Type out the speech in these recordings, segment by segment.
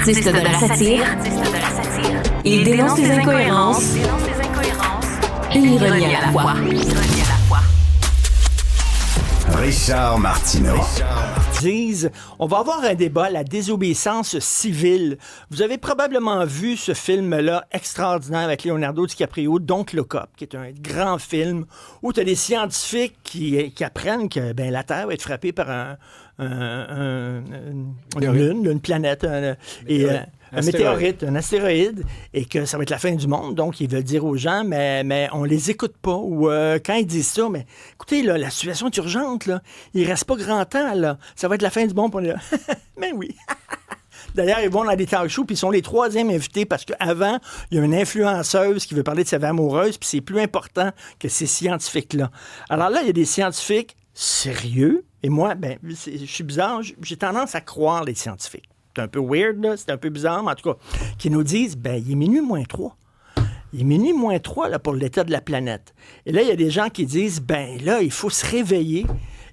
artiste de la satire. Il dénonce les incohérences et l'ironie à la fois. Richard Martineau. On va avoir un débat, la désobéissance civile. Vous avez probablement vu ce film-là extraordinaire avec Leonardo DiCaprio, Don't Look Up, qui est un grand film où tu as des scientifiques qui apprennent que la Terre va être frappée par une planète, un météorite, un astéroïde, et que ça va être la fin du monde. Donc, ils veulent dire aux gens, mais on les écoute pas. Ou quand ils disent ça, mais écoutez, là, la situation est urgente, là. Il reste pas grand temps, là. Ça va être la fin du monde. Puis on est là. Mais oui. D'ailleurs, ils vont dans des talk shows, puis ils sont les troisièmes invités, parce qu'avant, il y a une influenceuse qui veut parler de sa vie amoureuse, puis c'est plus important que ces scientifiques-là. Alors là, il y a des scientifiques sérieux, et moi, je suis bizarre, j'ai tendance à croire les scientifiques. C'est un peu weird, là, c'est un peu bizarre, mais en tout cas, qui nous disent, il est minuit moins 3. Il est minuit moins 3 là, pour l'état de la planète. Et là, il y a des gens qui disent, là, il faut se réveiller.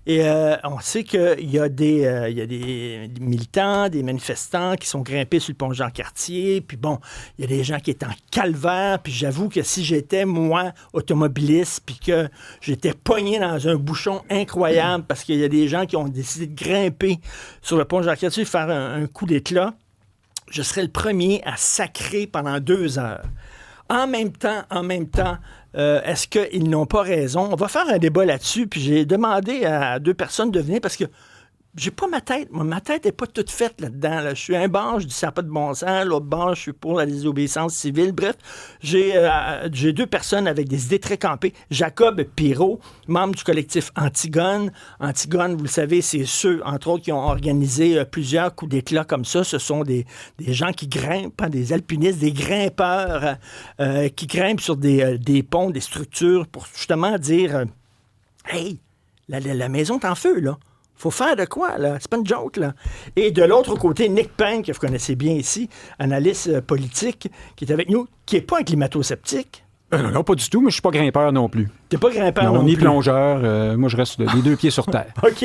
Et on sait qu'il y a des militants, des manifestants qui sont grimpés sur le pont Jean-Cartier. Puis bon, il y a des gens qui étaient en calvaire. Puis j'avoue que si j'étais, moi, automobiliste, puis que j'étais pogné dans un bouchon incroyable parce qu'il y a des gens qui ont décidé de grimper sur le pont Jean-Cartier, faire un coup d'éclat, je serais le premier à sacrer pendant 2 heures. En même temps, est-ce qu'ils n'ont pas raison? On va faire un débat là-dessus, puis j'ai demandé à 2 personnes de venir parce que j'ai pas ma tête. Moi, ma tête n'est pas toute faite là-dedans. Là. Je suis un banc, je dis ça n'a pas de bon sens. L'autre banc, je suis pour la désobéissance civile. Bref, j'ai 2 personnes avec des idées très campées. Jacob Pirot, membre du collectif Antigone. Antigone, vous le savez, c'est ceux, entre autres, qui ont organisé plusieurs coups d'éclat comme ça. Ce sont des gens qui grimpent, des alpinistes, des grimpeurs qui grimpent sur des ponts, des structures pour justement dire hey, la maison est en feu, là. Faut faire de quoi, là? C'est pas une joke, là. Et de l'autre côté, Nick Payne, que vous connaissez bien ici, analyste politique, qui est avec nous, qui n'est pas un climato-sceptique. Non, pas du tout, mais je suis pas grimpeur non plus. T'es pas grimpeur non ni plus? plongeur. Moi, je reste les 2 pieds sur terre. OK.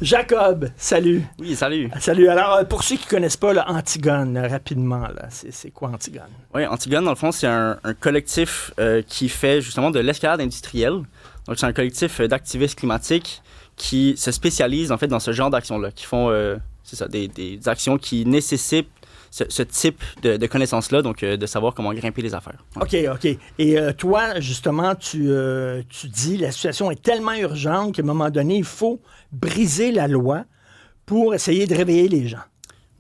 Jacob, salut. Oui, salut. Salut. Alors, pour ceux qui connaissent pas, là, Antigone, rapidement, là, c'est quoi Antigone? Oui, Antigone, dans le fond, c'est un collectif qui fait justement de l'escalade industrielle. Donc, c'est un collectif d'activistes climatiques qui se spécialisent, en fait, dans ce genre d'actions-là, qui font, des actions qui nécessitent ce type de connaissances-là, donc de savoir comment grimper les affaires. Ouais. OK. Et toi, justement, tu dis la situation est tellement urgente qu'à un moment donné, il faut briser la loi pour essayer de réveiller les gens.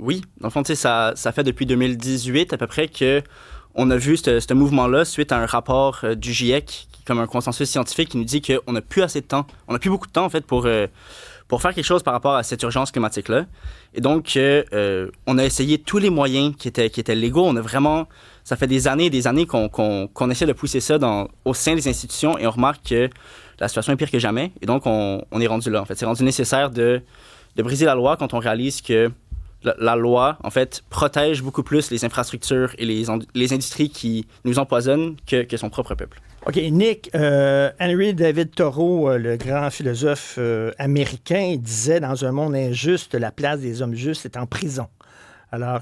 Oui. Dans le fond, tu sais, ça fait depuis 2018 à peu près qu'on a vu ce mouvement-là suite à un rapport du GIEC, comme un consensus scientifique qui nous dit qu'on n'a plus assez de temps, on n'a plus beaucoup de temps, en fait, pour faire quelque chose par rapport à cette urgence climatique-là. Et donc, on a essayé tous les moyens qui étaient légaux. On a vraiment... Ça fait des années et des années qu'on essaie de pousser ça au sein des institutions et on remarque que la situation est pire que jamais. Et donc, on est rendu là, en fait. C'est rendu nécessaire de briser la loi quand on réalise que la loi, en fait, protège beaucoup plus les infrastructures et les industries qui nous empoisonnent que son propre peuple. OK, Nick, Henry David Thoreau, le grand philosophe américain, disait « Dans un monde injuste, la place des hommes justes est en prison ». Alors,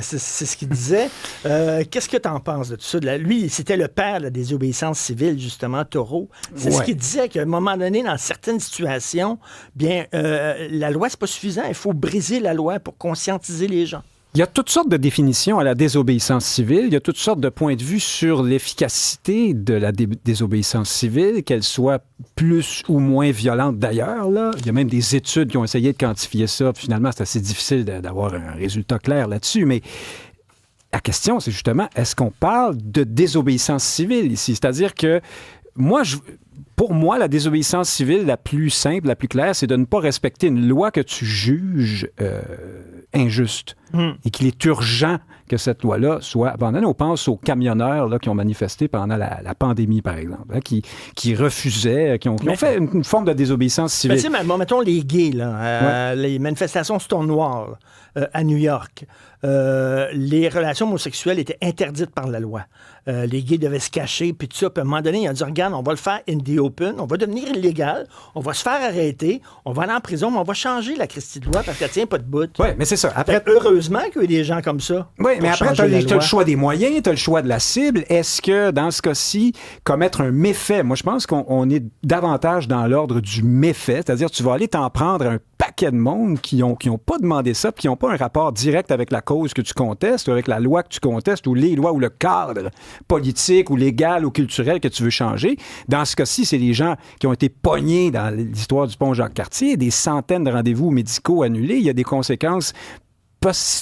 c'est ce qu'il disait. Qu'est-ce que tu en penses de tout ça? Lui, c'était le père de la désobéissance civile, justement, Thoreau. C'est ce qu'il disait, qu'à un moment donné, dans certaines situations, la loi, c'est pas suffisant. Il faut briser la loi pour conscientiser les gens. Il y a toutes sortes de définitions à la désobéissance civile. Il y a toutes sortes de points de vue sur l'efficacité de la désobéissance civile, qu'elle soit plus ou moins violente d'ailleurs. Là. Il y a même des études qui ont essayé de quantifier ça. Puis finalement, c'est assez difficile d'avoir un résultat clair là-dessus. Mais la question, c'est justement, est-ce qu'on parle de désobéissance civile ici? C'est-à-dire que pour moi, la désobéissance civile la plus simple, la plus claire, c'est de ne pas respecter une loi que tu juges injuste et qu'il est urgent que cette loi-là soit abandonnée. On pense aux camionneurs là, qui ont manifesté pendant la pandémie, par exemple, hein, qui refusaient, qui ont fait une forme de désobéissance civile. Mais tu sais, mettons les gays, là, les manifestations Stonewall à New York, les relations homosexuelles étaient interdites par la loi. Les gays devaient se cacher, puis tout ça. Puis à un moment donné, il a dit, regarde, on va le faire in the open, on va devenir illégal, on va se faire arrêter, on va aller en prison, mais on va changer la Christie de loi parce qu'elle tient pas de bout. Oui, mais c'est ça. Après, heureusement qu'il y a des gens comme ça. Oui, mais après, tu as le choix des moyens, tu as le choix de la cible. Est-ce que, dans ce cas-ci, commettre un méfait, moi, je pense qu'on est davantage dans l'ordre du méfait, c'est-à-dire tu vas aller t'en prendre un paquet de monde qui ont pas demandé ça, puis qui n'ont pas un rapport direct avec la cause que tu contestes, ou avec la loi que tu contestes, ou les lois, ou le cadre politique, ou légal, ou culturel que tu veux changer. Dans ce cas-ci, c'est les gens qui ont été pognés dans l'histoire du pont Jacques-Cartier, des centaines de rendez-vous médicaux annulés. Il y a des conséquences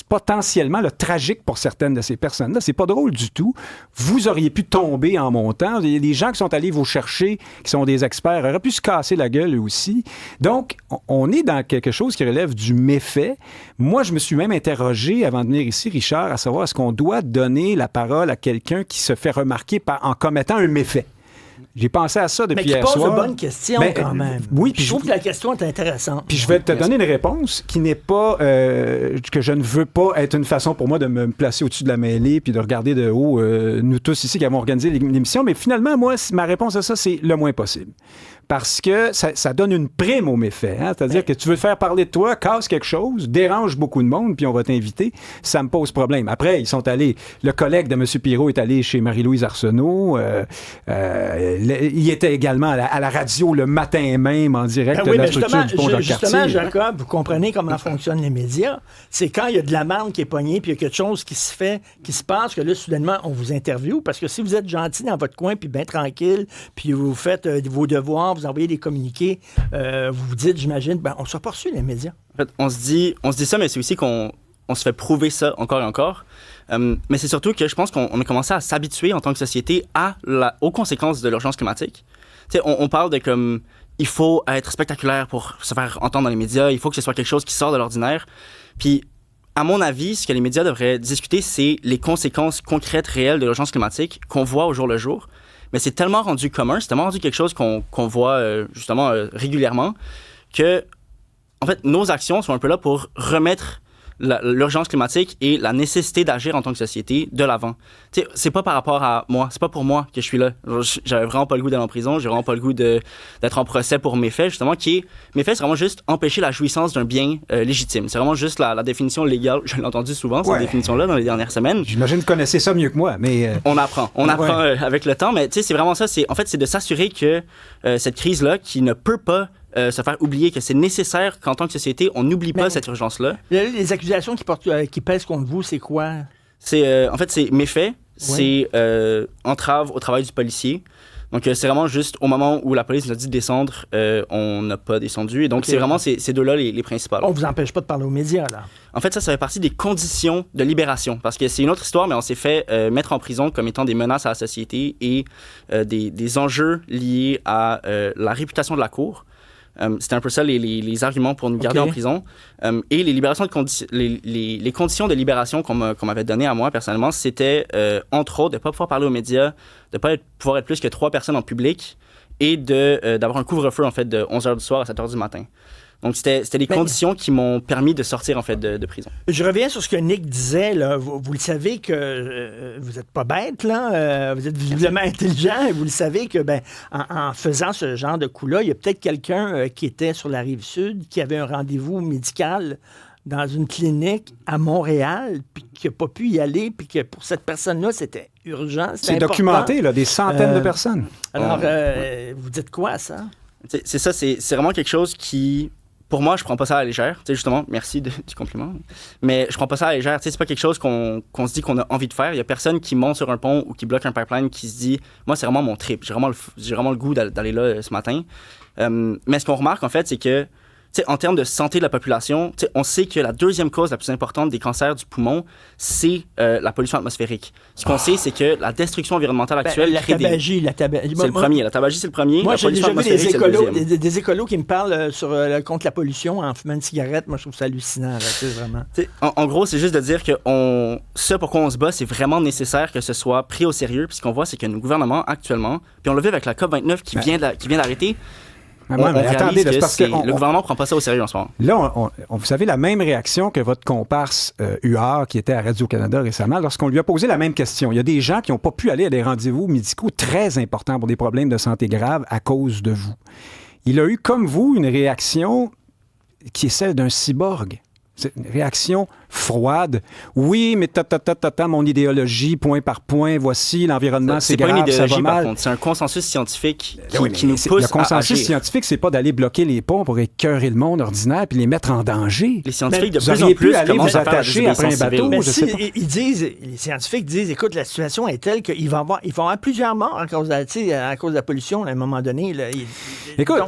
potentiellement tragique pour certaines de ces personnes-là. C'est pas drôle du tout. Vous auriez pu tomber en montant. Il y a des gens qui sont allés vous chercher, qui sont des experts, auraient pu se casser la gueule eux aussi. Donc, on est dans quelque chose qui relève du méfait. Moi, je me suis même interrogé avant de venir ici, Richard, à savoir est-ce qu'on doit donner la parole à quelqu'un qui se fait remarquer en commettant un méfait. J'ai pensé à ça depuis hier soir. Mais qui pose de bonnes questions, quand même. Oui, je trouve que la question est intéressante. Puis je vais te donner une réponse qui n'est pas... que je ne veux pas être une façon pour moi de me placer au-dessus de la mêlée puis de regarder de haut nous tous ici qui avons organisé l'émission. Mais finalement, moi, ma réponse à ça, c'est le moins possible. Parce que ça donne une prime au méfait. Hein? C'est-à-dire que tu veux faire parler de toi, casse quelque chose, dérange beaucoup de monde, puis on va t'inviter. Ça me pose problème. Après, ils sont allés... Le collègue de M. Pirot est allé chez Marie-Louise Arsenault. Il était également à la radio le matin même, en direct de la structure du pont Jacques-Cartier. Justement, Jacob, vous comprenez comment fonctionnent les médias. C'est quand il y a de la merde qui est pognée, puis il y a quelque chose qui se fait, qui se passe, que là, soudainement, on vous interviewe. Parce que si vous êtes gentil dans votre coin, puis bien tranquille, puis vous faites vos devoirs, vous envoyez des communiqués, vous vous dites, j'imagine, on se poursuit les médias. En fait, on se dit ça, mais c'est aussi qu'on se fait prouver ça encore et encore. Mais c'est surtout que je pense qu'on a commencé à s'habituer en tant que société aux conséquences de l'urgence climatique. T'sais, on parle de comme il faut être spectaculaire pour se faire entendre dans les médias, il faut que ce soit quelque chose qui sort de l'ordinaire. Puis, à mon avis, ce que les médias devraient discuter, c'est les conséquences concrètes, réelles de l'urgence climatique qu'on voit au jour le jour. Mais c'est tellement rendu commun, c'est tellement rendu quelque chose qu'on voit justement régulièrement que, en fait, nos actions sont un peu là pour remettre l'urgence climatique et la nécessité d'agir en tant que société de l'avant. Tu sais, c'est pas par rapport à moi, c'est pas pour moi que je suis là. J'avais vraiment pas le goût d'aller en prison, j'ai vraiment pas le goût d'être en procès pour mes faits, justement, mes faits, c'est vraiment juste empêcher la jouissance d'un bien légitime. C'est vraiment juste la définition légale. Je l'ai entendu souvent, cette définition-là, dans les dernières semaines. J'imagine que vous connaissez ça mieux que moi, mais... On apprend avec le temps, mais tu sais, c'est vraiment ça. En fait, c'est de s'assurer que cette crise-là, qui ne peut pas se faire oublier que c'est nécessaire qu'en tant que société, on n'oublie pas cette urgence-là. Les accusations qui pèsent contre vous, c'est quoi? En fait, c'est méfait, c'est entrave au travail du policier. Donc, c'est vraiment juste au moment où la police nous a dit de descendre, on n'a pas descendu. Et donc, c'est vraiment ces deux-là les principales. On vous empêche pas de parler aux médias, là? En fait, ça fait partie des conditions de libération. Parce que c'est une autre histoire, mais on s'est fait mettre en prison comme étant des menaces à la société et des enjeux liés à la réputation de la Cour. C'était un peu ça les arguments pour nous garder en prison. Et les libérations les conditions de libération qu'on m'avait données à moi personnellement, c'était entre autres de ne pas pouvoir parler aux médias, de ne pas pouvoir être plus que 3 personnes en public et d'avoir un couvre-feu en fait de 11h du soir à 7h du matin. Donc, c'était les conditions qui m'ont permis de sortir, en fait, de prison. Je reviens sur ce que Nick disait, là. Vous le savez que vous n'êtes pas bête, là. Vous êtes visiblement intelligent et vous le savez que, en faisant ce genre de coup-là, il y a peut-être quelqu'un qui était sur la Rive-Sud, qui avait un rendez-vous médical dans une clinique à Montréal, puis qui n'a pas pu y aller, puis que pour cette personne-là, c'était urgent, c'était important. Documenté, là, des centaines de personnes. Alors, vous dites quoi à ça? C'est ça, c'est vraiment quelque chose qui... Pour moi, je prends pas ça à la légère. Tu sais, justement, merci du compliment. Mais je prends pas ça à la légère. Tu sais, c'est pas quelque chose qu'on se dit qu'on a envie de faire. Il y a personne qui monte sur un pont ou qui bloque un pipeline qui se dit « Moi, c'est vraiment mon trip. J'ai vraiment le goût d'aller là ce matin. » Mais ce qu'on remarque, en fait, c'est que en termes de santé de la population, on sait que la deuxième cause la plus importante des cancers du poumon, c'est la pollution atmosphérique. Ce qu'on sait, c'est que la destruction environnementale actuelle la tabagie, c'est le premier. La tabagie, c'est le premier. Moi, la j'ai déjà vu des écolos qui me parlent contre la pollution en fumant une cigarette. Moi, je trouve ça hallucinant, là, vraiment. En gros, c'est juste de dire que ce pourquoi on se bat, c'est vraiment nécessaire que ce soit pris au sérieux. Puis ce qu'on voit, c'est que nos gouvernements, actuellement, puis on l'a vu avec la COP29 qui vient d'arrêter, attendez, que parce que le gouvernement ne prend pas ça au sérieux en ce moment. Là, vous avez la même réaction que votre comparse Huard, qui était à Radio-Canada récemment, lorsqu'on lui a posé la même question. Il y a des gens qui n'ont pas pu aller à des rendez-vous médicaux très importants pour des problèmes de santé graves à cause de vous. Il a eu, comme vous, une réaction qui est celle d'un cyborg. C'est une réaction froide. Oui, mais mon idéologie, point par point, voici, l'environnement, c'est grave, pas une idéologie, ça va mal. Par contre, c'est un consensus scientifique qui nous pousse à agir. Le consensus scientifique, c'est pas d'aller bloquer les ponts pour écœurer le monde ordinaire puis les mettre en danger. Les scientifiques, de vous plus en plus, aller commencent vous à faire attacher après un bateau. Mais je sais pas. les scientifiques disent, écoute, la situation est telle qu'il va y avoir plusieurs morts à cause de la pollution à un moment donné. Là. Écoute,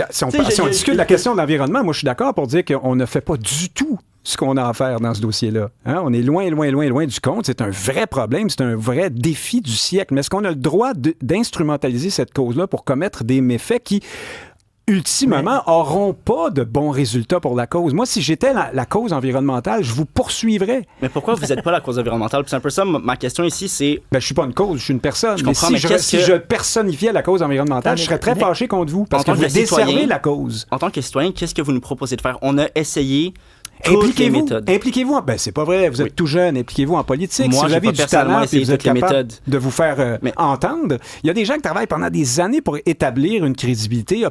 si on discute de la question de l'environnement, moi, je suis d'accord pour dire qu'on ne fait pas du tout ce qu'on a à faire dans ce dossier-là. Hein? On est loin du compte. C'est un vrai problème, c'est un vrai défi du siècle. Mais est-ce qu'on a le droit d'instrumentaliser cette cause-là pour commettre des méfaits qui, ultimement, n'auront pas de bons résultats pour la cause? Moi, si j'étais la cause environnementale, je vous poursuivrais. Mais pourquoi vous n'êtes pas la cause environnementale? C'est un peu ça, ma question ici, c'est... Je suis pas une cause, je suis une personne. Je comprends, mais si je personnifiais la cause environnementale, je serais très fâché contre vous, parce que vous desservez la cause. En tant que citoyen, qu'est-ce que vous nous proposez de faire? On a essayé... Impliquez-vous. C'est pas vrai, vous êtes tout jeune, impliquez-vous en politique. Moi, si vous avez du talent et vous êtes capable de vous faire mais entendre, il y a des gens qui travaillent pendant des années pour établir une crédibilité,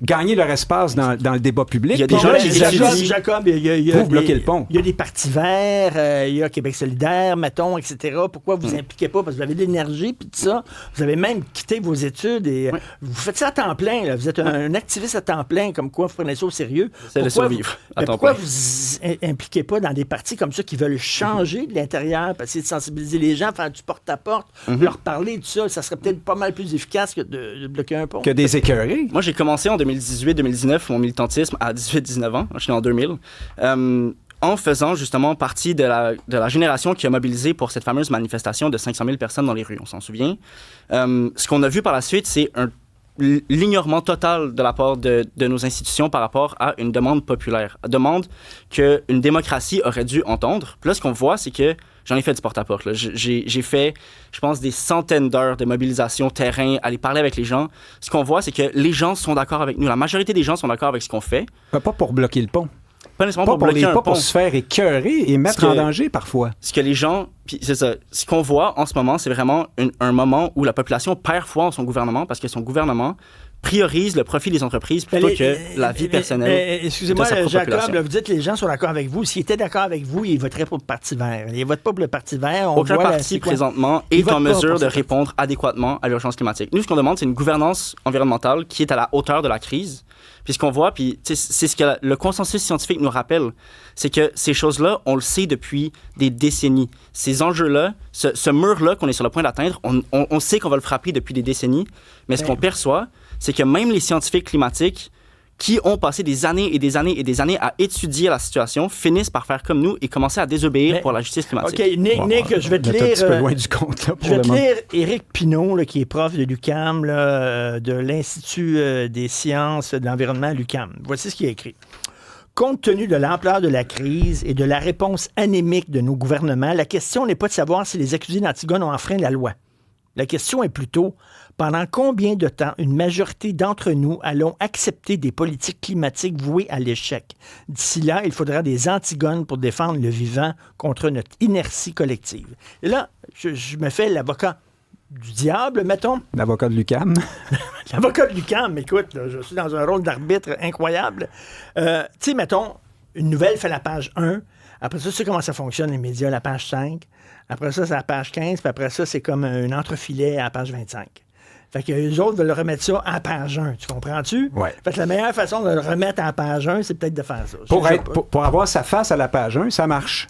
gagner leur espace dans le débat public. Il y a des gens qui Jacob, vous bloquez le pont. Il y a des partis verts, il y a Québec solidaire, mettons, etc. Pourquoi vous impliquez pas? Parce que vous avez de l'énergie, puis tout ça. Vous avez même quitté vos études et vous faites ça à temps plein. Là. Vous êtes un activiste à temps plein, comme quoi vous prenez ça au sérieux. C'est le survivre à temps plein. Vous impliquez pas dans des partis comme ça qui veulent changer de l'intérieur, pour essayer de sensibiliser les gens, faire du porte-à-porte, leur parler de ça. Ça serait peut-être pas mal plus efficace que de bloquer un pont. Que des écœurés. Moi, j'ai commencé en 2018-2019 mon militantisme à 18-19 ans. Je suis en 2000. En faisant justement partie de la génération qui a mobilisé pour cette fameuse manifestation de 500 000 personnes dans les rues, on s'en souvient. Ce qu'on a vu par la suite, c'est l'ignorement total de la part de nos institutions par rapport à une demande populaire, une demande qu'une démocratie aurait dû entendre. Puis là, ce qu'on voit, c'est que j'en ai fait du porte-à-porte. Là. J'ai fait, je pense, des centaines d'heures de mobilisation terrain, aller parler avec les gens. Ce qu'on voit, c'est que les gens sont d'accord avec nous. La majorité des gens sont d'accord avec ce qu'on fait. Pas pour bloquer le pont. Pas nécessairement pour bloquer un pont. Pour se faire écœurer et mettre en danger parfois. Ce que les gens... Puis c'est ça. Ce qu'on voit en ce moment, c'est vraiment un moment où la population perd foi en son gouvernement parce que son gouvernement priorise le profit des entreprises plutôt que la vie personnelle. Excusez-moi, Jacob, là, vous dites que les gens sont d'accord avec vous. S'ils étaient d'accord avec vous, ils voteraient pour le Parti vert. Ils ne votent pas pour le Parti vert. Aucun parti, présentement, est en mesure de répondre adéquatement à l'urgence climatique. Nous, ce qu'on demande, c'est une gouvernance environnementale qui est à la hauteur de la crise. Puis ce qu'on voit, puis c'est ce que le consensus scientifique nous rappelle, c'est que ces choses-là, on le sait depuis des décennies. Ces enjeux-là, ce mur-là qu'on est sur le point d'atteindre, on sait qu'on va le frapper depuis des décennies, mais ce qu'on perçoit, c'est que même les scientifiques climatiques qui ont passé des années et des années et des années à étudier la situation finissent par faire comme nous et commencer à désobéir pour la justice climatique. OK, Nick, je vais te lire... un petit peu loin du compte, là, pour je vais te lire Éric Pinault, là, qui est prof de l'UQAM, de l'Institut des sciences de l'environnement à l'UQAM. Voici ce qu'il a écrit. Compte tenu de l'ampleur de la crise et de la réponse anémique de nos gouvernements, la question n'est pas de savoir si les accusés d'Antigone ont enfreint la loi. La question est plutôt, pendant combien de temps une majorité d'entre nous allons accepter des politiques climatiques vouées à l'échec? D'ici là, il faudra des Antigones pour défendre le vivant contre notre inertie collective. Et là, je me fais l'avocat du diable, mettons. L'avocat de l'UQAM. L'avocat de l'UQAM, écoute, là, je suis dans un rôle d'arbitre incroyable. Tu sais, mettons, une nouvelle fait la page 1. Après ça, tu sais comment ça fonctionne, les médias, la page 5. Après ça, c'est la page 15. Puis après ça, c'est comme un entrefilet à la page 25. Fait que les autres veulent remettre ça à la page 1. Tu comprends-tu? Oui. Fait que la meilleure façon de le remettre à la page 1, c'est peut-être de faire ça. Pour avoir sa face à la page 1, ça marche.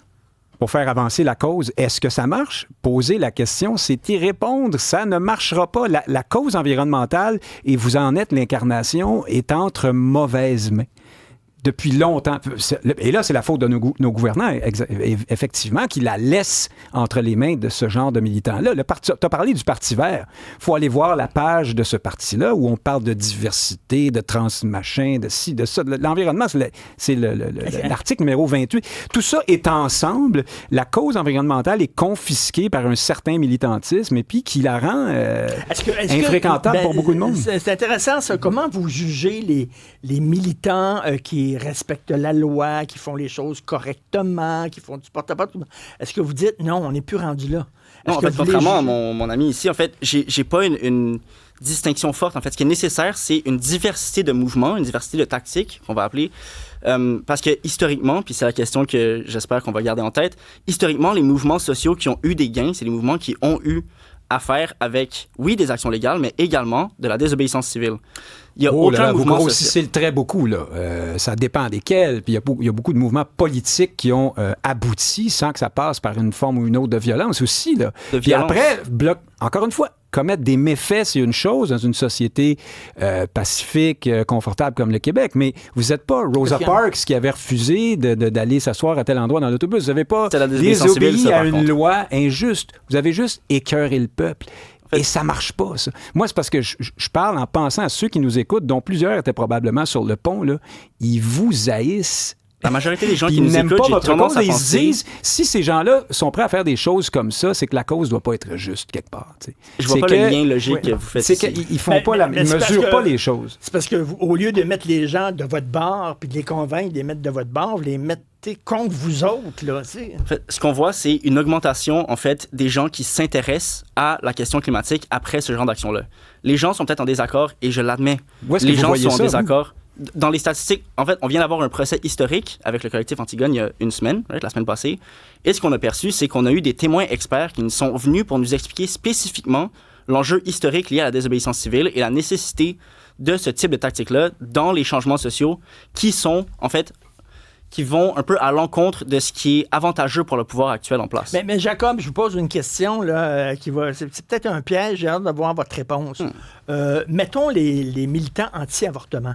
Pour faire avancer la cause, est-ce que ça marche? Poser la question, c'est y répondre. Ça ne marchera pas. La cause environnementale, et vous en êtes l'incarnation, est entre mauvaises mains. depuis longtemps. Et là, c'est la faute de nos gouvernants, effectivement, qui la laissent entre les mains de ce genre de militants-là. Tu as parlé du Parti vert. Il faut aller voir la page de ce parti-là où on parle de diversité, de trans-machin, de ci, de ça. L'environnement, c'est l'article numéro 28. Tout ça est ensemble. La cause environnementale est confisquée par un certain militantisme et puis qui la rend infréquentable pour beaucoup de monde. C'est intéressant, ça. Comment vous jugez les militants qui respectent la loi, qui font les choses correctement, qui font du porte-à-porte? Est-ce que vous dites, non, on n'est plus rendu là? Non, en fait, contrairement à mon ami ici, en fait, j'ai pas une distinction forte. En fait, ce qui est nécessaire, c'est une diversité de mouvements, une diversité de tactiques, qu'on va appeler. Parce que historiquement, puis c'est la question que j'espère qu'on va garder en tête, historiquement, les mouvements sociaux qui ont eu des gains, c'est les mouvements qui ont eu à faire avec, oui, des actions légales, mais également de la désobéissance civile. Il y a aucun mouvement social. Vous grossissez le trait beaucoup, là. Ça dépend desquels. Puis il y a beaucoup de mouvements politiques qui ont abouti sans que ça passe par une forme ou une autre de violence aussi, là. Puis après, encore une fois, commettre des méfaits, c'est une chose dans une société pacifique, confortable comme le Québec, mais vous n'êtes pas Rosa Parks qui avait refusé d'aller s'asseoir à tel endroit dans l'autobus. Vous n'avez pas désobéi à une loi injuste. Vous avez juste écœuré le peuple. Et ça marche pas, ça. Moi, c'est parce que je parle en pensant à ceux qui nous écoutent, dont plusieurs étaient probablement sur le pont, là. Ils vous haïssent. La majorité des gens qui nous écoutent, j'ai tendance à penser... Ils disent, si ces gens-là sont prêts à faire des choses comme ça, c'est que la cause ne doit pas être juste quelque part. T'sais. Je vois pas le lien logique que vous faites ici. C'est qu'ils font pas ils mesurent pas les choses. C'est parce que au lieu de mettre les gens de votre bord puis de les convaincre de les mettre de votre bord, vous les mettez contre vous autres. Là, en fait, ce qu'on voit, c'est une augmentation en fait, des gens qui s'intéressent à la question climatique après ce genre d'action-là. Les gens sont peut-être en désaccord, et je l'admets. Les gens sont en désaccord. Dans les statistiques, en fait, on vient d'avoir un procès historique avec le collectif Antigone il y a une semaine, la semaine passée. Et ce qu'on a perçu, c'est qu'on a eu des témoins experts qui nous sont venus pour nous expliquer spécifiquement l'enjeu historique lié à la désobéissance civile et la nécessité de ce type de tactique-là dans les changements sociaux qui sont, en fait, qui vont un peu à l'encontre de ce qui est avantageux pour le pouvoir actuel en place. Mais Jacob, je vous pose une question là, c'est peut-être un piège, j'ai hâte d'avoir votre réponse. Mettons les militants anti-avortement.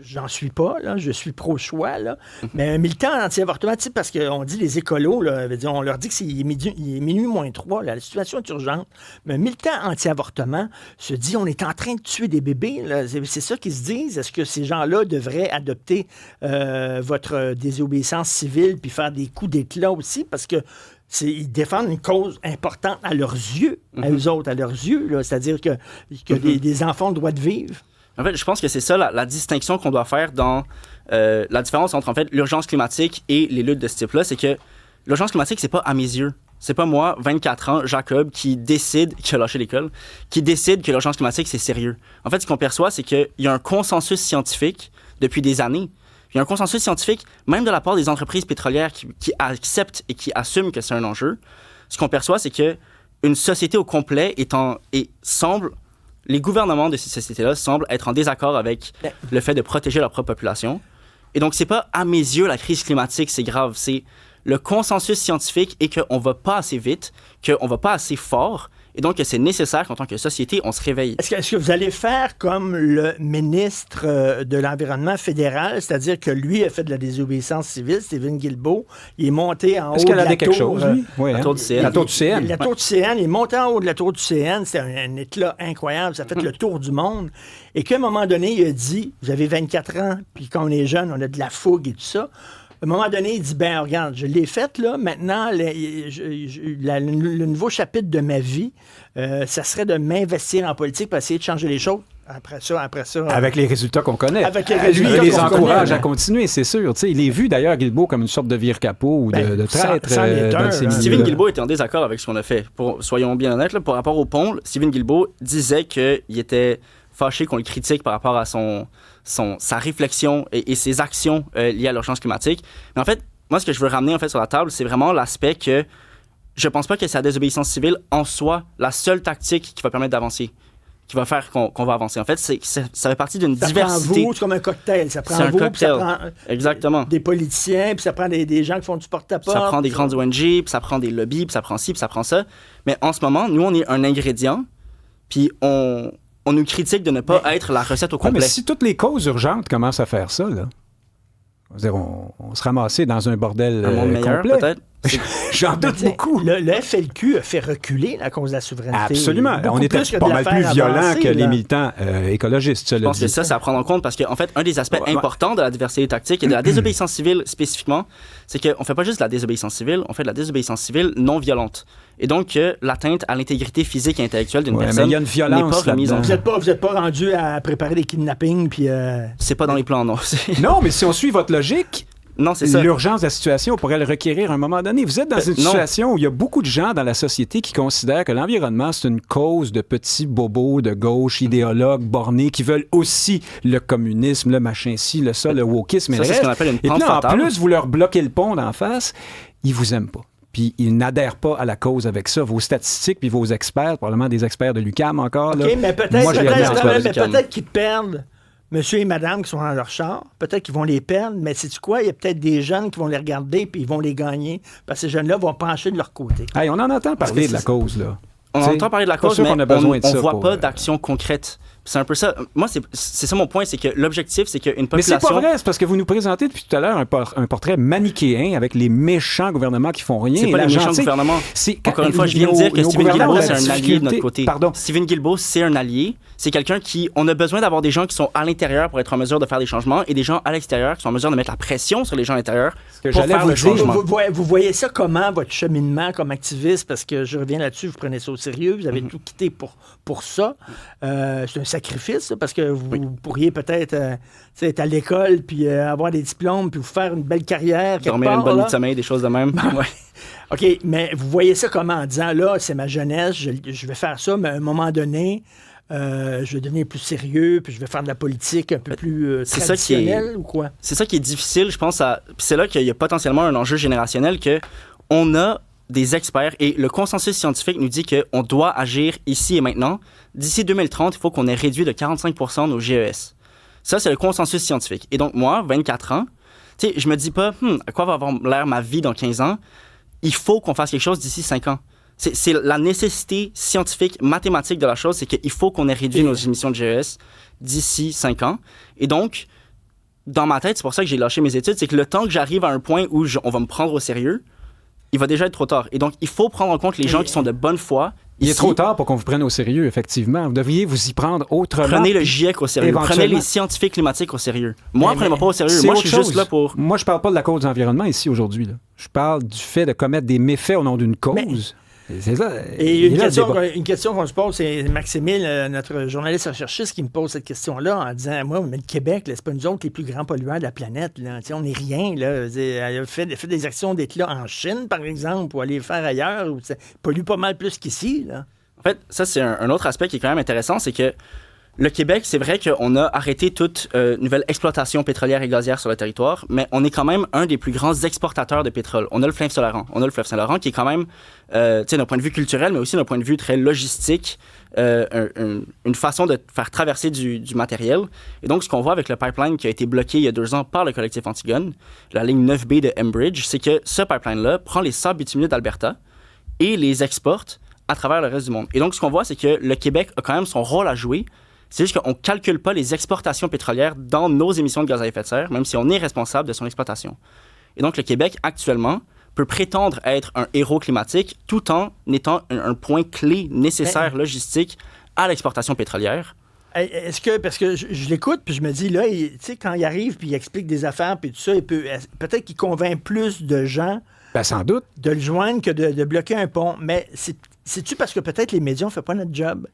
J'en suis pas, là, je suis pro-choix, là. Mais un militant anti-avortement, parce qu'on dit les écolos, là, on leur dit que il est minuit moins 3, là, la situation est urgente. Mais un militant anti-avortement se dit on est en train de tuer des bébés, là. C'est ça qu'ils se disent. Est-ce que ces gens-là devraient adopter votre désobéissance civile puis faire des coups d'éclat aussi? Parce que ils défendent une cause importante à leurs yeux, à eux autres, à leurs yeux, là. C'est-à-dire que des enfants ont le droit de vivre. En fait, je pense que c'est ça la distinction qu'on doit faire dans la différence entre en fait l'urgence climatique et les luttes de ce type-là, c'est que l'urgence climatique, c'est pas à mes yeux. C'est pas moi, 24 ans, Jacob, qui a lâché l'école, qui décide que l'urgence climatique, c'est sérieux. En fait, ce qu'on perçoit, c'est qu'il y a un consensus scientifique depuis des années. Il y a un consensus scientifique, même de la part des entreprises pétrolières qui acceptent et qui assument que c'est un enjeu. Ce qu'on perçoit, c'est que une société au complet semble... Les gouvernements de ces sociétés-là semblent être en désaccord avec le fait de protéger leur propre population. Et donc, c'est pas, à mes yeux, la crise climatique, c'est grave. C'est le consensus scientifique et qu'on va pas assez vite, qu'on va pas assez fort, et donc que c'est nécessaire qu'en tant que société, on se réveille. Est-ce que vous allez faire comme le ministre de l'Environnement fédéral, c'est-à-dire que lui a fait de la désobéissance civile, Stephen Guilbeault, il est monté en haut de la tour... Est-ce qu'il a dit quelque chose, lui? Oui, la tour du CN. La tour du CN. La tour du CN, il est monté en haut de la tour du CN, c'est un éclat incroyable, ça a fait le tour du monde, et qu'à un moment donné, il a dit, vous avez 24 ans, puis quand on est jeune, on a de la fougue et tout ça. À un moment donné, il dit, ben regarde, je l'ai faite, là, maintenant, le nouveau chapitre de ma vie, ça serait de m'investir en politique pour essayer de changer les choses. Après ça... Avec les résultats qu'on connaît. Avec les résultats lui, il les qu'on encourage connaît, à continuer, c'est sûr. T'sais, il est vu, d'ailleurs, Guilbeault, comme une sorte de vire-capot ou de traître. Stephen Guilbeault était en désaccord avec ce qu'on a fait. Soyons bien honnêtes, là, par rapport au pont, Stephen Guilbeault disait qu'il était fâché qu'on le critique par rapport à sa réflexion et ses actions liées à l'urgence climatique. Mais en fait, moi, ce que je veux ramener en fait, sur la table, c'est vraiment l'aspect que je pense pas que c'est la désobéissance civile en soi la seule tactique qui va permettre d'avancer, qui va faire qu'on va avancer. En fait, ça fait partie d'une diversité. Ça prend vous, c'est comme un cocktail. Ça prend vous, puis ça prend exactement. Des politiciens, puis ça prend des gens qui font du porte-à-porte. Ça prend des grandes ONG, puis ça prend des lobbies, puis ça prend ci, puis ça prend ça. Mais en ce moment, nous, on est un ingrédient, puis on nous critique de ne pas être la recette au complet. Mais si toutes les causes urgentes commencent à faire ça, là, On se ramassait dans un bordel Un monde meilleur, complet. peut-être. J'en doute beaucoup. Le FLQ a fait reculer la cause de la souveraineté. Absolument. Beaucoup On était plus que de pas la mal faire plus violents avancer, que là. les militants écologistes, Je pense que ça, c'est à prendre en compte parce qu'en fait, un des aspects importants de la diversité tactique et de la désobéissance civile spécifiquement, c'est qu'on ne fait pas juste de la désobéissance civile, on fait de la désobéissance civile non violente. Et donc, l'atteinte à l'intégrité physique et intellectuelle d'une Ouais, personne mais il y a une violence n'est pas remise en là-dedans. cause. Vous êtes pas rendu à préparer des kidnappings, puis... C'est pas dans les plans, non. Non, mais si on suit votre logique, Non, c'est ça. l'urgence de la situation pourrait le requérir à un moment donné. Vous êtes dans une non. situation où il y a beaucoup de gens dans la société qui considèrent que l'environnement, c'est une cause de petits bobos de gauche, idéologues, bornés, qui veulent aussi le communisme, le machin-ci, le ça, le wokisme et Ça, le c'est ce reste. qu'on appelle une Et puis pente là, en fatale. plus, vous leur bloquez le pont d'en face, ils vous aiment pas. Puis ils n'adhèrent pas à la cause avec ça. Vos statistiques puis vos experts, probablement des experts de l'UQAM encore. Là. OK, mais peut-être Moi, j'ai peut-être- rien à peut-être- dire. mais peut-être qu'ils perdent monsieur et madame qui sont dans leur char. Peut-être qu'ils vont les perdre, mais sais-tu quoi? Il y a peut-être des jeunes qui vont les regarder puis ils vont les gagner parce que ces jeunes-là vont pencher de leur côté. Hey, on en entend Parce parler que de la c'est- cause, là. On T'sais, entend parler de la pas cause, sûr mais qu'on a besoin de on ça voit pour, pas d'action concrète. C'est un peu ça. Moi, c'est ça mon point, c'est que l'objectif, c'est qu'une Mais c'est population... pas vrai, c'est parce que vous nous présentez depuis tout à l'heure un portrait manichéen avec les méchants gouvernements qui font rien. C'est et pas la les méchants gentille. gouvernements. C'est- Encore une fois, je viens de nos- dire que nos Stephen gouvernants Guilbeault, ont c'est la un allié de notre difficulté. côté. Pardon. Stephen Guilbeault, c'est un allié. C'est quelqu'un qui... On a besoin d'avoir des gens qui sont à l'intérieur pour être en mesure de faire des changements et des gens à l'extérieur qui sont en mesure de mettre la pression sur les gens à l'intérieur que pour j'allais faire vous le dire. changement. Vous voyez ça comment, votre cheminement comme activiste? Parce que je reviens là-dessus, vous prenez ça au sérieux, vous avez tout quitté pour ça. C'est un sacrifice, ça, parce que vous pourriez peut-être être à l'école, puis avoir des diplômes, puis vous faire une belle carrière. quelque Dormir une part, bonne là. nuit de sommeil, des choses de même. Ouais. OK, mais vous voyez ça comment en disant, là, c'est ma jeunesse, je vais faire ça, mais à un moment donné, je vais devenir plus sérieux, puis je vais faire de la politique un peu plus c'est ça qui est- traditionnelle, ou quoi? C'est ça qui est difficile, je pense. Puis c'est là qu'il y a potentiellement un enjeu générationnel que on a des experts et le consensus scientifique nous dit qu'on doit agir ici et maintenant. D'ici 2030, il faut qu'on ait réduit de 45% nos GES. Ça, c'est le consensus scientifique. Et donc, moi, 24 ans, tu sais, je me dis pas, à quoi va avoir l'air ma vie dans 15 ans? Il faut qu'on fasse quelque chose d'ici 5 ans. C'est la nécessité scientifique, mathématique de la chose, c'est qu'il faut qu'on ait réduit nos émissions de GES d'ici 5 ans. Et donc, dans ma tête, c'est pour ça que j'ai lâché mes études, c'est que le temps que j'arrive à un point où on va me prendre au sérieux, il va déjà être trop tard. Et donc, il faut prendre en compte les gens qui sont de bonne foi. Il est ici. trop tard pour qu'on vous prenne au sérieux, effectivement. Vous devriez vous y prendre autrement. Prenez le GIEC au sérieux. Prenez éventuellement- les scientifiques climatiques au sérieux. Moi, Mais- prenez-moi pas au sérieux. C'est Moi, je autre suis juste chose. là pour... Moi, je parle pas de la cause de l'environnement ici aujourd'hui. Là. Je parle du fait de commettre des méfaits au nom d'une cause. Mais- C'est ça. Et il est là, le débat. une question qu'on se pose, c'est Maximile, notre journaliste recherchiste, qui me pose cette question-là en disant, moi, mais le Québec, là, c'est pas nous autres les plus grands pollueurs de la planète. Là. Tu sais, on n'est rien. Là. Elle a fait des actions d'éclat en Chine, par exemple, ou aller faire ailleurs, où ça pollue pas mal plus qu'ici. Là. En fait, ça, c'est un autre aspect qui est quand même intéressant, c'est que le Québec, c'est vrai qu'on a arrêté toute nouvelle exploitation pétrolière et gazière sur le territoire, mais on est quand même un des plus grands exportateurs de pétrole. On a le fleuve Saint-Laurent. On a le fleuve Saint-Laurent qui est quand même, tu sais, d'un point de vue culturel, mais aussi d'un point de vue très logistique, une façon de faire traverser du matériel. Et donc, ce qu'on voit avec le pipeline qui a été bloqué il y a 2 ans par le collectif Antigone, la ligne 9B de Enbridge, c'est que ce pipeline-là prend les sables bitumineux d'Alberta et les exporte à travers le reste du monde. Et donc, ce qu'on voit, c'est que le Québec a quand même son rôle à jouer. C'est juste qu'on ne calcule pas les exportations pétrolières dans nos émissions de gaz à effet de serre, même si on est responsable de son exploitation. Et donc, le Québec, actuellement, peut prétendre être un héros climatique tout en étant un point clé nécessaire, logistique, à l'exportation pétrolière. Est-ce que, parce que je l'écoute, puis je me dis, là, tu sais, quand il arrive, puis il explique des affaires, puis tout ça, peut-être qu'il convainc plus de gens Ben, sans doute. de le joindre que de bloquer un pont. Mais c'est-tu parce que peut-être les médias ne font pas notre job?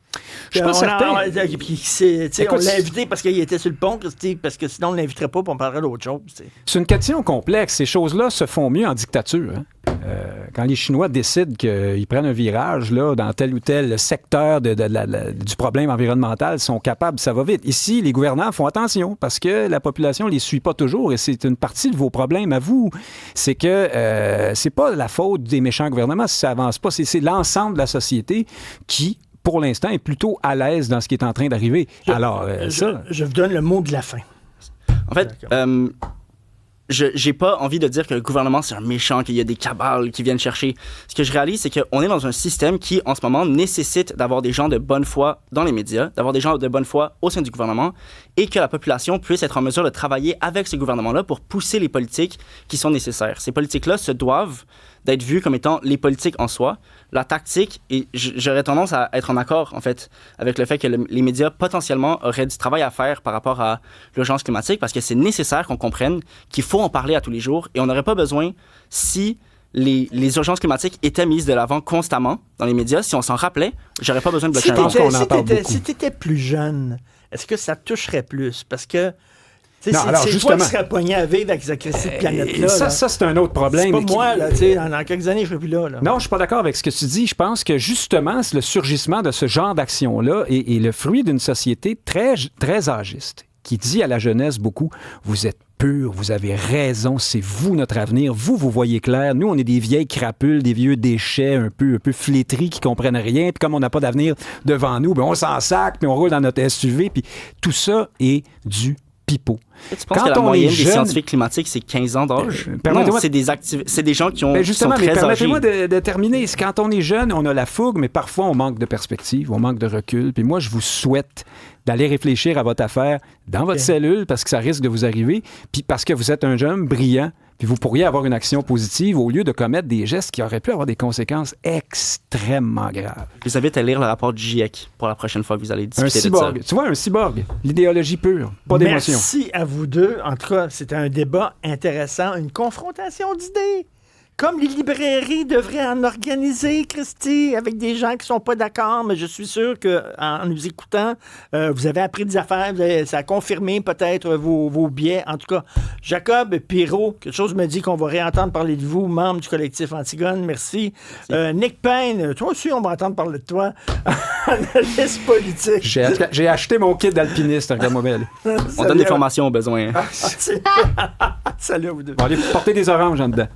Je suis pas certain. On Écoute, l'a invité parce qu'il était sur le pont, parce que sinon on ne l'inviterait pas pour on parlerait d'autre chose. T'sais. C'est une question complexe. Ces choses-là se font mieux en dictature. Hein. Quand les Chinois décident qu'ils prennent un virage là, dans tel ou tel secteur du problème environnemental, ils sont capables, ça va vite. Ici, les gouvernants font attention parce que la population ne les suit pas toujours et c'est une partie de vos problèmes à vous. C'est que c'est pas la faute des méchants gouvernements si ça avance pas. C'est l'ensemble de la société qui, pour l'instant, est plutôt à l'aise dans ce qui est en train d'arriver. Alors, ça... Je vous donne le mot de la fin. En fait, j'ai pas envie de dire que le gouvernement, c'est un méchant, qu'il y a des cabales qui viennent chercher. Ce que je réalise, c'est qu'on est dans un système qui, en ce moment, nécessite d'avoir des gens de bonne foi dans les médias, d'avoir des gens de bonne foi au sein du gouvernement, et que la population puisse être en mesure de travailler avec ce gouvernement-là pour pousser les politiques qui sont nécessaires. Ces politiques-là se doivent d'être vues comme étant les politiques en soi. La tactique, et j'aurais tendance à être en accord, en fait, avec le fait que les médias, potentiellement, auraient du travail à faire par rapport à l'urgence climatique, parce que c'est nécessaire qu'on comprenne qu'il faut en parler à tous les jours, et on n'aurait pas besoin, si les urgences climatiques étaient mises de l'avant constamment dans les médias, si on s'en rappelait, j'aurais pas besoin de bloquer un pense qu'on en parle beaucoup. Si tu étais plus jeune, est-ce que ça toucherait plus? Parce que non, alors, c'est justement, toi qui serais pogné à vivre avec cette planète-là. Ça, c'est un autre problème. C'est pas moi, là, tu sais, dans quelques années, je serai plus là. Non, je suis pas d'accord avec ce que tu dis. Je pense que, justement, le surgissement de ce genre d'action-là est le fruit d'une société très, très âgiste, qui dit à la jeunesse beaucoup, vous êtes pur, vous avez raison, c'est vous notre avenir, vous voyez clair. Nous, on est des vieilles crapules, des vieux déchets un peu flétris qui comprennent rien, puis comme on n'a pas d'avenir devant nous, ben on s'en sac, puis on roule dans notre SUV, puis tout ça est du pipeau. Tu penses que la moyenne des scientifiques climatiques, c'est 15 ans d'âge? Non, c'est des gens qui justement, sont très permettez-moi âgés. de terminer. Quand on est jeune, on a la fougue, mais parfois, on manque de perspective, on manque de recul. Puis moi, je vous souhaite d'aller réfléchir à votre affaire dans votre cellule, parce que ça risque de vous arriver, puis parce que vous êtes un jeune brillant, puis vous pourriez avoir une action positive au lieu de commettre des gestes qui auraient pu avoir des conséquences extrêmement graves. Je vous invite à lire le rapport du GIEC pour la prochaine fois que vous allez discuter un cyborg. de ça. Tu vois, un cyborg. L'idéologie pure. Pas d'émotion. Merci à vous deux. En tout cas, c'était un débat intéressant, une confrontation d'idées. Comme les librairies devraient en organiser, Christy, avec des gens qui ne sont pas d'accord, mais je suis sûr qu'en nous écoutant, vous avez appris des affaires, ça a confirmé peut-être vos biais. En tout cas, Jacob Pirot, quelque chose me dit qu'on va réentendre parler de vous, membre du collectif Antigone. Merci. Nick Payne, toi aussi, on va entendre parler de toi. Analyste politique. J'ai acheté mon kit d'alpiniste, regarde-moi bien. On donne des formations au besoin. Salut à vous deux. On va aller porter des oranges en dedans.